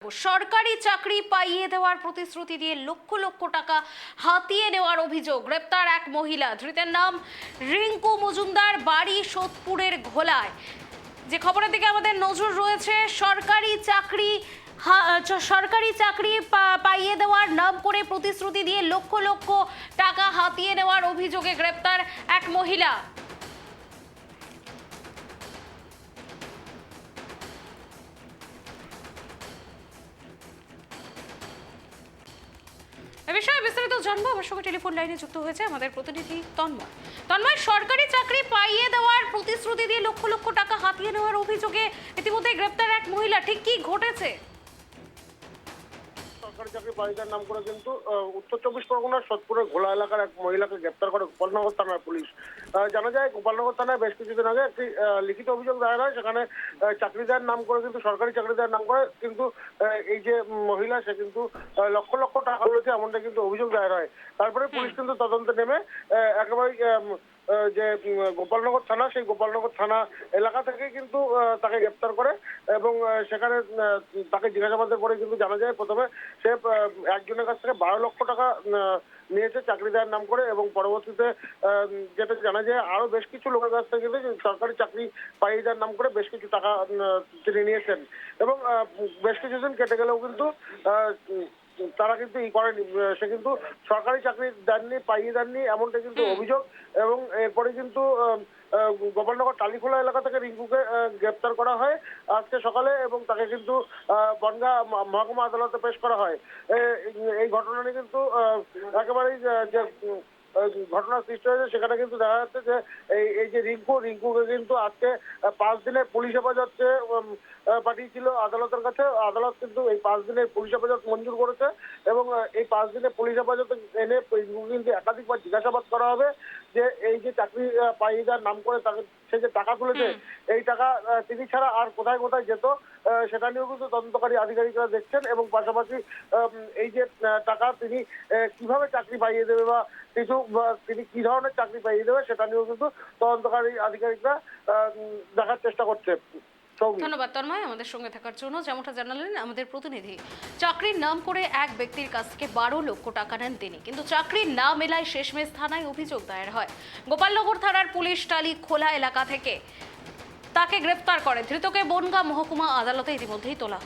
সরকারি চাকরি পাইয়ে দেওয়ার প্রতিশ্রুতি দিয়ে লক্ষ লক্ষ টাকা হাতিয়ে নেওয়ার অভিযোগ। গ্রেপ্তার এক মহিলা, ধৃতের নাম রিঙ্কু মজুমদার, বাড়ি সোদপুরের ঘোলায়। যে খবরের দিকে আমাদের নজর রয়েছে, সরকারি চাকরি পাইয়ে দেওয়ার নাম করে প্রতিশ্রুতি দিয়ে লক্ষ লক্ষ টাকা হাতিয়ে নেওয়ার অভিযোগে গ্রেপ্তার এক মহিলা। এ বিষয়ে বিস্তারিত জানবো। আমার সঙ্গে টেলিফোন লাইনে যুক্ত হয়েছে আমাদের প্রতিনিধি তন্ময়। সরকারি চাকরি পাইয়ে দেওয়ার প্রতিশ্রুতি দিয়ে লক্ষ লক্ষ টাকা হাতিয়ে নেওয়ার অভিযোগে ইতিমধ্যে গ্রেপ্তার এক মহিলা, ঠিক কি ঘটেছে? সরকারি চাকরি পাইয়ে নাম করে কিন্তু উত্তর চব্বিশ পরগনার সোদপুরের ঘোলা এলাকার এক মহিলাকে গ্রেপ্তার করে গোপালনগর থানার পুলিশ। জানা যায় গোপালনগর থানায় বেশ কিছুদিন আগে একটি লিখিত অভিযোগ দায়ের হয়। সেখানে চাকরি দেওয়ার নাম করে কিন্তু সরকারি চাকরি দেওয়ার নাম করে কিন্তু এই যে মহিলা, সে কিন্তু লক্ষ লক্ষ টাকা রয়েছে এমনটা কিন্তু অভিযোগ দায়ের হয়। তারপরে পুলিশ কিন্তু তদন্তে নেমে একেবারে যে গোপালনগর থানা, সেই গোপালনগর থানা এলাকা থেকে কিন্তু তাকে গ্রেপ্তার করে এবং সেখানে তাকে জিজ্ঞাসাবাদের পরে কিন্তু জানা যায় প্রথমে সে একজনের কাছ থেকে 12 লক্ষ টাকা নিয়েছে চাকরি দেওয়ার নাম করে, এবং পরবর্তীতে যেটা জানা যায় আরো বেশ কিছু লোকের কাছ থেকে কিন্তু সরকারি চাকরি পাইয়ে দেওয়ার নাম করে বেশ কিছু টাকা তিনি নিয়েছেন। এবং বেশ কিছুদিন কেটে গেলেও কিন্তু তারা কিন্তু করেনি, সে কিন্তু সরকারি চাকরি দেননি, পাইয়ে দেননি এমনটা কিন্তু অভিযোগ। এবং এরপরে কিন্তু গোপালনগর টালিখোলা এলাকা থেকে রিঙ্কুকে গ্রেপ্তার করা হয় আজকে সকালে, এবং তাকে কিন্তু বনগাঁ মহকুমা আদালতে পেশ করা হয়। এই ঘটনা নিয়ে কিন্তু একেবারেই যে ঘটনা সৃষ্টি হয়েছে, সেখানে কিন্তু দেখা যাচ্ছে যে এই যে রিঙ্কুকে কিন্তু আজকে 5 দিনের পুলিশ হেফাজত পাঠিয়েছিল আদালতের কাছে। আদালত কিন্তু এই 5 দিনের পুলিশ হেফাজত মঞ্জুর করেছে, এবং এই 5 দিনের পুলিশ হেফাজতে এনে রিঙ্কুকে কিন্তু একাধিকবার জিজ্ঞাসাবাদ করা হবে যে এই যে চাকরি পাইয়ে দেওয়ার নাম করে তাকে সে যে টাকা তুলেছে, এই টাকা তিনি ছাড়া আর কোথায় কোথায় যেত সেটা নিয়েও কিন্তু তদন্তকারী আধিকারিকরা দেখছেন। এবং পাশাপাশি এই যে টাকা তিনি কিভাবে চাকরি পাইয়ে দেবে বা তিনি কি ধরনের চাকরি পাইয়ে দেবে সেটা নিয়েও কিন্তু তদন্তকারী আধিকারিকরা দেখার চেষ্টা করছে। ধন্যবাদ তন্ময় আমাদের সঙ্গে থাকার জন্য। যেমনটা জানালেন আমাদের প্রতিনিধি, চাকরির নাম করে এক ব্যক্তির কাছ থেকে 12 লক্ষ টাকা নেন তিনি, কিন্তু চাকরির না মেলায় শেষমেশ থানায় অভিযোগ দায়ের হয়। গোপালনগর থানার পুলিশ টালিখোলা এলাকা থেকে তাকে গ্রেপ্তার করে। ধৃতকে বনগাঁ মহকুমা আদালতে ইতিমধ্যেই তোলা